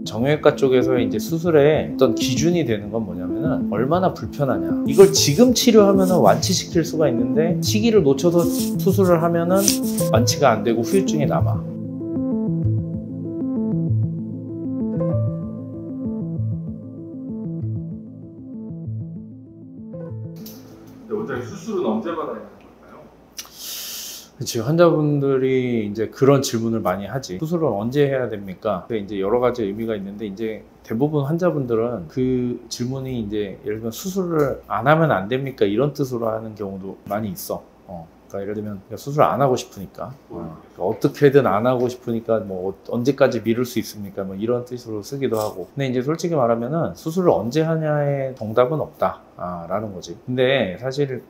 정형외과 쪽에서 이제 수술의 어떤 기준이 되는 건 뭐냐면은 얼마나 불편하냐. 이걸 지금 치료하면은 완치시킬 수가 있는데 시기를 놓쳐서 수술을 하면은 완치가 안 되고 후유증이 남아. 원장님 수술은 언제 받아야 하는 걸까요? 그치, 환자분들이 이제 그런 질문을 많이 하지. 수술을 언제 해야 됩니까? 이제 여러 가지 의미가 있는데, 이제 대부분 환자분들은 그 질문이 이제 예를 들면 수술을 안 하면 안 됩니까? 이런 뜻으로 하는 경우도 많이 있어. 그러니까 예를 들면 수술 안 하고 싶으니까, 그러니까 어떻게든 안 하고 싶으니까 뭐 언제까지 미룰 수 있습니까? 뭐 이런 뜻으로 쓰기도 하고. 근데 이제 솔직히 말하면은 수술을 언제 하냐의 정답은 없다, 라는 거지. 근데 사실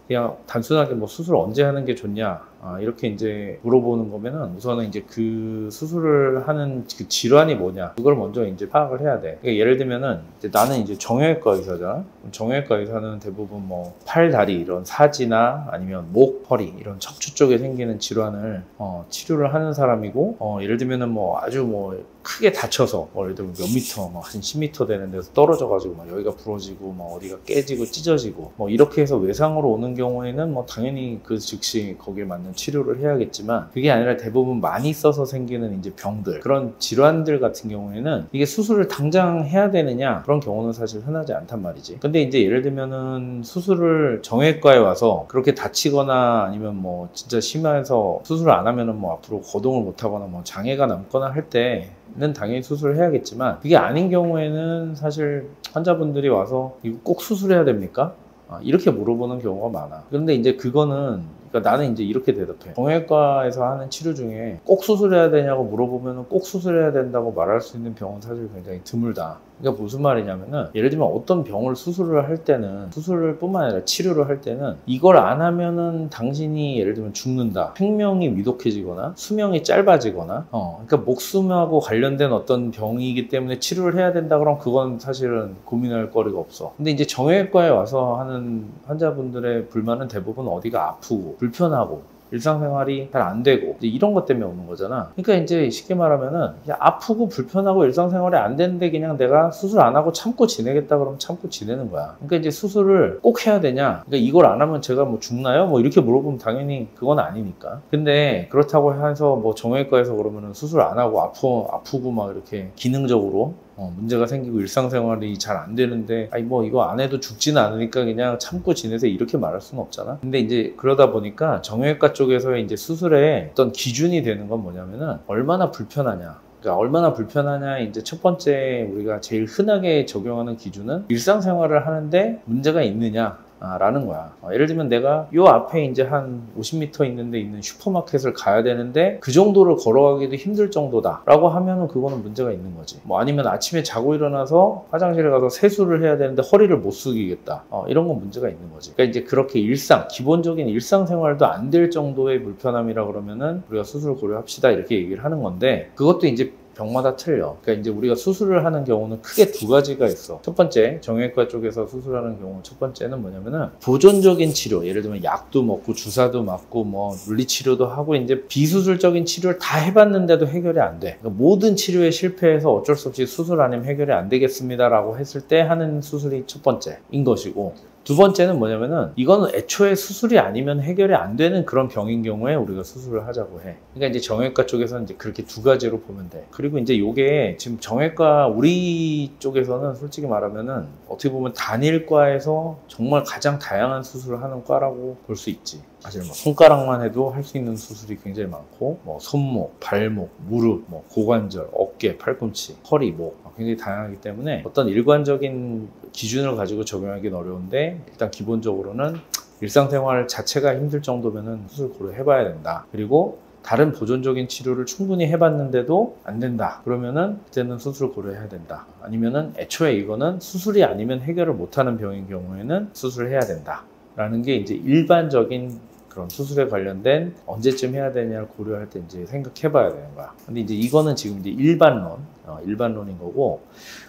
그냥 단순하게 뭐 수술 언제 하는 게 좋냐, 이렇게 이제 물어보는 거면은 우선은 이제 그 수술을 하는 그 질환이 뭐냐, 그걸 먼저 이제 파악을 해야 돼. 그러니까 예를 들면은 이제 나는 이제 정형외과 의사잖아. 정형외과 의사는 대부분 뭐 팔, 다리 이런 사지나 아니면 목, 허리 이런 척추 쪽에 생기는 질환을 치료를 하는 사람이고, 예를 들면은 뭐 아주 뭐 크게 다쳐서 예를 들면 몇 미터, 뭐 한 10미터 되는 데서 떨어져가지고 막 여기가 부러지고 막 어디가 깨지고 찢어지고 뭐 이렇게 해서 외상으로 오는 경우에는 뭐 당연히 그 즉시 거기에 맞는 치료를 해야겠지만, 그게 아니라 대부분 많이 써서 생기는 이제 병들, 그런 질환들 같은 경우에는 이게 수술을 당장 해야 되느냐, 그런 경우는 사실 흔하지 않단 말이지. 근데 이제 예를 들면은 수술을 정형외과에 와서 그렇게 다치거나 아니면 뭐 진짜 심해서 수술을 안 하면은 뭐 앞으로 거동을 못 하거나 뭐 장애가 남거나 할 때는 당연히 수술을 해야겠지만, 그게 아닌 경우에는 사실 환자분들이 와서 이거 꼭 수술해야 됩니까? 이렇게 물어보는 경우가 많아. 그런데 이제 그거는, 그러니까 나는 이제 이렇게 대답해. 정형외과에서 하는 치료 중에 꼭 수술해야 되냐고 물어보면 꼭 수술해야 된다고 말할 수 있는 병은 사실 굉장히 드물다. 그러니까 무슨 말이냐면은, 예를 들면 어떤 병을 수술을 할 때는, 수술을 뿐만 아니라 치료를 할 때는 이걸 안 하면은 당신이 예를 들면 죽는다, 생명이 위독해지거나 수명이 짧아지거나, 그러니까 목숨하고 관련된 어떤 병이기 때문에 치료를 해야 된다 그러면 그건 사실은 고민할 거리가 없어. 근데 이제 정형외과에 와서 하는 환자분들의 불만은 대부분 어디가 아프고 불편하고 일상생활이 잘 안 되고 이런 것 때문에 오는 거잖아. 그러니까 이제 쉽게 말하면은 아프고 불편하고 일상생활이 안 되는데 그냥 내가 수술 안 하고 참고 지내겠다 그러면 참고 지내는 거야. 그러니까 이제 수술을 꼭 해야 되냐, 그러니까 이걸 안 하면 제가 뭐 죽나요? 뭐 이렇게 물어보면 당연히 그건 아니니까. 근데 그렇다고 해서 뭐 정형외과에서 그러면은 수술 안 하고 아프고 막 이렇게 기능적으로 문제가 생기고 일상생활이 잘 안 되는데 아니 뭐 이거 안 해도 죽지는 않으니까 그냥 참고 지내세요, 이렇게 말할 수는 없잖아. 근데 이제 그러다 보니까 정형외과 쪽에서의 이제 수술의 어떤 기준이 되는 건 뭐냐면은 얼마나 불편하냐. 그러니까 얼마나 불편하냐, 이제 첫 번째 우리가 제일 흔하게 적용하는 기준은 일상생활을 하는데 문제가 있느냐 라는 거야. 예를 들면 내가 요 앞에 이제 한 50m 있는데 있는 슈퍼마켓을 가야 되는데 그 정도를 걸어가기도 힘들 정도다 라고 하면은 그거는 문제가 있는 거지. 뭐 아니면 아침에 자고 일어나서 화장실에 가서 세수를 해야 되는데 허리를 못 숙이겠다, 이런 건 문제가 있는 거지. 그러니까 이제 그렇게 기본적인 일상생활도 안 될 정도의 불편함이라 그러면은 우리가 수술 고려합시다, 이렇게 얘기를 하는 건데, 그것도 이제 병마다 틀려. 그러니까 이제 우리가 수술을 하는 경우는 크게 두 가지가 있어. 첫 번째, 정형외과 쪽에서 수술하는 경우 첫 번째는 뭐냐면은 보존적인 치료, 예를 들면 약도 먹고 주사도 맞고 뭐 물리치료도 하고 이제 비수술적인 치료를 다 해봤는데도 해결이 안 돼. 그러니까 모든 치료에 실패해서 어쩔 수 없이 수술 아니면 해결이 안 되겠습니다라고 했을 때 하는 수술이 첫 번째인 것이고, 두 번째는 뭐냐면은 이거는 애초에 수술이 아니면 해결이 안 되는 그런 병인 경우에 우리가 수술을 하자고 해. 그러니까 이제 정형외과 쪽에서는 이제 그렇게 두 가지로 보면 돼. 그리고 이제 요게 지금 정형외과 우리 쪽에서는 솔직히 말하면은 어떻게 보면 단일과에서 정말 가장 다양한 수술을 하는 과라고 볼 수 있지. 사실 뭐 손가락만 해도 할 수 있는 수술이 굉장히 많고, 뭐 손목, 발목, 무릎, 뭐 고관절, 어깨, 팔꿈치, 허리, 목 굉장히 다양하기 때문에 어떤 일관적인 기준을 가지고 적용하기는 어려운데, 일단 기본적으로는 일상생활 자체가 힘들 정도면은 수술 고려해봐야 된다. 그리고 다른 보존적인 치료를 충분히 해봤는데도 안 된다 그러면은 그때는 수술 고려해야 된다. 아니면은 애초에 이거는 수술이 아니면 해결을 못하는 병인 경우에는 수술을 해야 된다 라는 게 이제 일반적인 그런 수술에 관련된 언제쯤 해야 되냐를 고려할 때 이제 생각해 봐야 되는 거야. 근데 이제 이거는 지금 이제 일반론인 거고,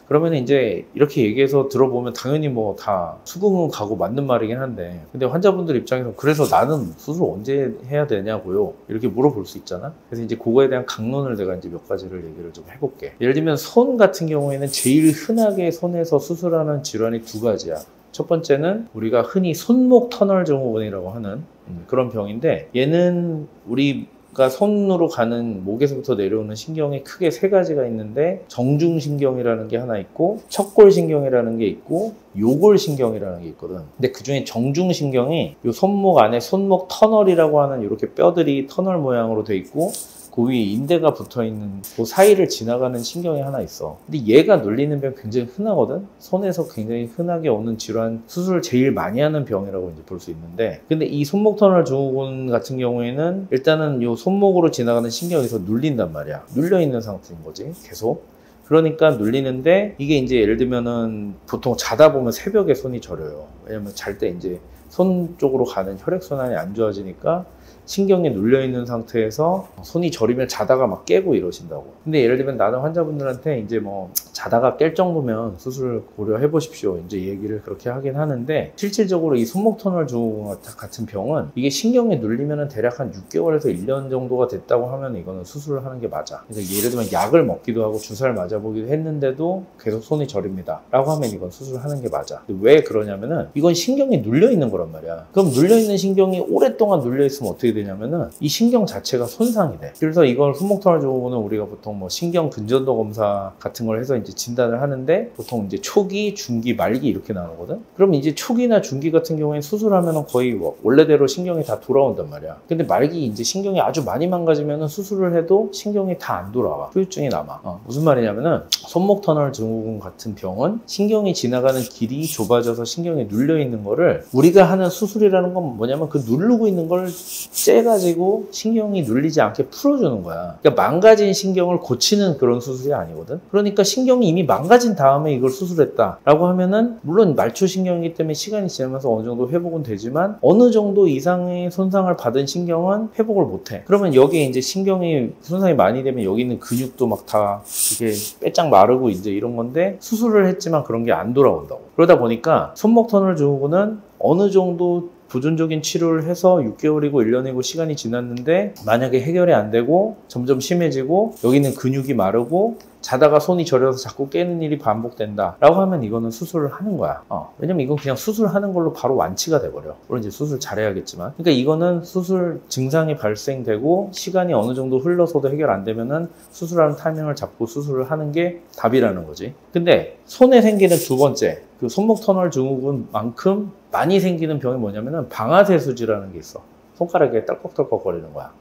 그러면 이제 이렇게 얘기해서 들어보면 당연히 뭐 다 수긍은 가고 맞는 말이긴 한데, 근데 환자분들 입장에서 그래서 나는 수술 언제 해야 되냐고요? 이렇게 물어볼 수 있잖아? 그래서 이제 그거에 대한 강론을 내가 이제 몇 가지를 얘기를 좀 해볼게. 예를 들면 손 같은 경우에는 제일 흔하게 손에서 수술하는 질환이 두 가지야. 첫 번째는 우리가 흔히 손목 터널 증후군이라고 하는 그런 병인데, 얘는 우리가 손으로 가는 목에서부터 내려오는 신경이 크게 세 가지가 있는데, 정중신경이라는 게 하나 있고, 척골신경이라는 게 있고, 요골신경이라는 게 있거든. 근데 그 중에 정중신경이 요 손목 안에 손목 터널이라고 하는 이렇게 뼈들이 터널 모양으로 돼 있고, 그 위에 인대가 붙어있는 그 사이를 지나가는 신경이 하나 있어. 근데 얘가 눌리는 병 굉장히 흔하거든? 손에서 굉장히 흔하게 오는 질환, 수술을 제일 많이 하는 병이라고 이제 볼 수 있는데, 근데 이 손목 터널 증후군 같은 경우에는 일단은 요 손목으로 지나가는 신경에서 눌린단 말이야. 눌려있는 상태인 거지, 계속. 그러니까 눌리는데, 이게 이제 예를 들면은 보통 자다 보면 새벽에 손이 저려요. 왜냐면 잘 때 이제 손 쪽으로 가는 혈액순환이 안 좋아지니까 신경이 눌려있는 상태에서 손이 저리면 자다가 막 깨고 이러신다고. 근데 예를 들면 나는 환자분들한테 이제 뭐 자다가 깰 정도면 수술 고려해 보십시오, 이제 얘기를 그렇게 하긴 하는데, 실질적으로 이 손목 터널 증후군 같은 병은 이게 신경이 눌리면 대략 한 6개월에서 1년 정도가 됐다고 하면 이거는 수술을 하는 게 맞아. 그래서 예를 들면 약을 먹기도 하고 주사를 맞아보기도 했는데도 계속 손이 저립니다 라고 하면 이건 수술을 하는 게 맞아. 근데 왜 그러냐면은 이건 신경이 눌려있는 거란 말이야. 그럼 눌려있는 신경이 오랫동안 눌려있으면 어떻게 되냐면은 이 신경 자체가 손상이 돼. 그래서 이걸 손목 터널 증후군은 우리가 보통 뭐 신경 근전도 검사 같은 걸 해서 이제 진단을 하는데, 보통 이제 초기, 중기, 말기 이렇게 나누거든. 그럼 이제 초기나 중기 같은 경우에 수술하면은 거의 뭐 원래대로 신경이 다 돌아온단 말이야. 근데 말기 이제 신경이 아주 많이 망가지면은 수술을 해도 신경이 다 안 돌아와. 후유증이 남아. 무슨 말이냐면은 손목 터널 증후군 같은 병은 신경이 지나가는 길이 좁아져서 신경이 눌려 있는 거를, 우리가 하는 수술이라는 건 뭐냐면 그 누르고 있는 걸 째가지고 신경이 눌리지 않게 풀어주는 거야. 그러니까 망가진 신경을 고치는 그런 수술이 아니거든. 그러니까 신경이 이미 망가진 다음에 이걸 수술했다라고 하면은, 물론 말초신경이기 때문에 시간이 지나면서 어느 정도 회복은 되지만 어느 정도 이상의 손상을 받은 신경은 회복을 못해. 그러면 여기에 이제 신경이 손상이 많이 되면 여기 있는 근육도 막 다 이게 빼짝 마르고 이제 이런 건데, 수술을 했지만 그런 게 안 돌아온다고. 그러다 보니까 손목 터널 증후군은 어느 정도 보존적인 치료를 해서 6개월이고 1년이고 시간이 지났는데 만약에 해결이 안 되고 점점 심해지고 여기는 근육이 마르고 자다가 손이 저려서 자꾸 깨는 일이 반복된다 라고 하면 이거는 수술을 하는 거야. 왜냐면 이건 그냥 수술하는 걸로 바로 완치가 돼버려. 물론 이제 수술 잘해야겠지만, 그러니까 이거는 수술 증상이 발생되고 시간이 어느 정도 흘러서도 해결 안 되면은 수술하는 타이밍을 잡고 수술을 하는 게 답이라는 거지. 근데 손에 생기는 두 번째, 그 손목 터널 증후군만큼 많이 생기는 병이 뭐냐면은 방아쇠수지라는 게 있어. 손가락에 딸꺽딸꺽 거리는 거야.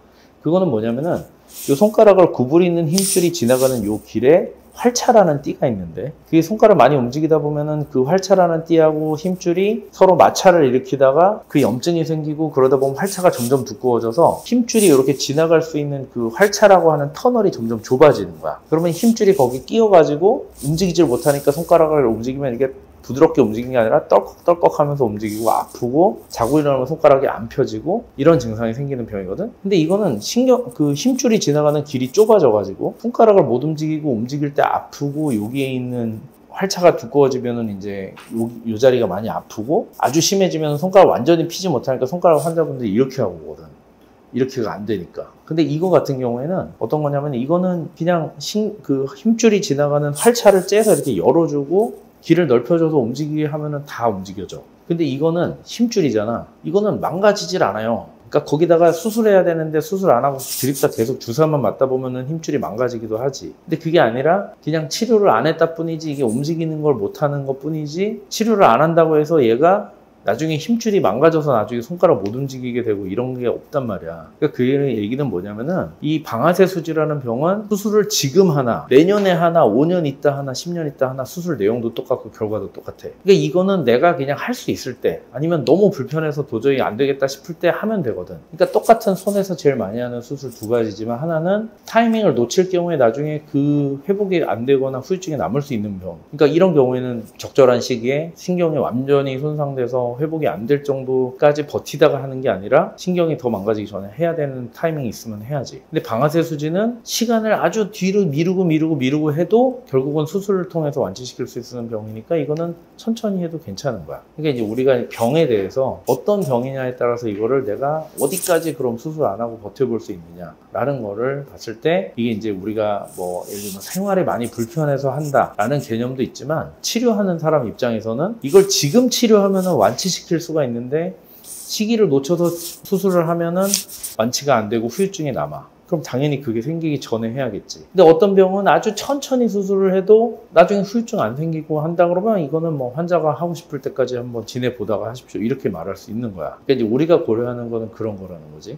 그거는 뭐냐면은 이 손가락을 구부리는 힘줄이 지나가는 요 길에 활차라는 띠가 있는데, 그게 손가락 많이 움직이다 보면은 그 활차라는 띠하고 힘줄이 서로 마찰을 일으키다가 그 염증이 생기고, 그러다 보면 활차가 점점 두꺼워져서 힘줄이 이렇게 지나갈 수 있는 그 활차라고 하는 터널이 점점 좁아지는 거야. 그러면 힘줄이 거기 끼어가지고 움직이질 못하니까 손가락을 움직이면 이게 부드럽게 움직이는 게 아니라 떨컥떨컥 하면서 움직이고 아프고, 자고 일어나면 손가락이 안 펴지고, 이런 증상이 생기는 병이거든. 근데 이거는 그 힘줄이 지나가는 길이 좁아져가지고 손가락을 못 움직이고, 움직일 때 아프고, 여기에 있는 활차가 두꺼워지면은 이제 요 자리가 많이 아프고, 아주 심해지면 손가락 완전히 피지 못하니까 손가락 환자분들이 이렇게 하고 오거든. 이렇게가 안 되니까. 근데 이거 같은 경우에는 어떤 거냐면, 이거는 그냥 그 힘줄이 지나가는 활차를 째서 이렇게 열어주고 길을 넓혀줘서 움직이게 하면은 다 움직여져. 근데 이거는 힘줄이잖아. 이거는 망가지질 않아요. 그러니까 거기다가 수술해야 되는데 수술 안 하고 드립다 계속 주사만 맞다 보면은 힘줄이 망가지기도 하지. 근데 그게 아니라 그냥 치료를 안 했다 뿐이지, 이게 움직이는 걸 못하는 것 뿐이지, 치료를 안 한다고 해서 얘가 나중에 힘줄이 망가져서 나중에 손가락 못 움직이게 되고 이런 게 없단 말이야. 그러니까 그 얘기는 뭐냐면은, 이 방아쇠수지라는 병은 수술을 지금 하나, 내년에 하나, 5년 있다 하나, 10년 있다 하나, 수술 내용도 똑같고 결과도 똑같아. 그러니까 이거는 내가 그냥 할 수 있을 때, 아니면 너무 불편해서 도저히 안 되겠다 싶을 때 하면 되거든. 그러니까 똑같은 손에서 제일 많이 하는 수술 두 가지지만, 하나는 타이밍을 놓칠 경우에 나중에 그 회복이 안 되거나 후유증이 남을 수 있는 병. 그러니까 이런 경우에는 적절한 시기에 신경이 완전히 손상돼서 회복이 안 될 정도까지 버티다가 하는 게 아니라 신경이 더 망가지기 전에 해야 되는 타이밍이 있으면 해야지. 근데 방아쇠 수지는 시간을 아주 뒤로 미루고 해도 결국은 수술을 통해서 완치시킬 수 있는 병이니까 이거는 천천히 해도 괜찮은 거야. 그러니까 이제 우리가 병에 대해서 어떤 병이냐에 따라서 이거를 내가 어디까지 그럼 수술 안 하고 버텨볼 수 있느냐라는 거를 봤을 때 이게 이제 우리가 뭐 예를 들면 생활에 많이 불편해서 한다라는 개념도 있지만 치료하는 사람 입장에서는 이걸 지금 치료하면은 완치시킬 수가 있는데 시기를 놓쳐서 수술을 하면은 완치가 안 되고 후유증이 남아. 그럼 당연히 그게 생기기 전에 해야겠지. 근데 어떤 병은 아주 천천히 수술을 해도 나중에 후유증 안 생기고 한다 그러면 이거는 뭐 환자가 하고 싶을 때까지 한번 지내보다가 하십시오. 이렇게 말할 수 있는 거야. 그러니까 이제 우리가 고려하는 거는 그런 거라는 거지.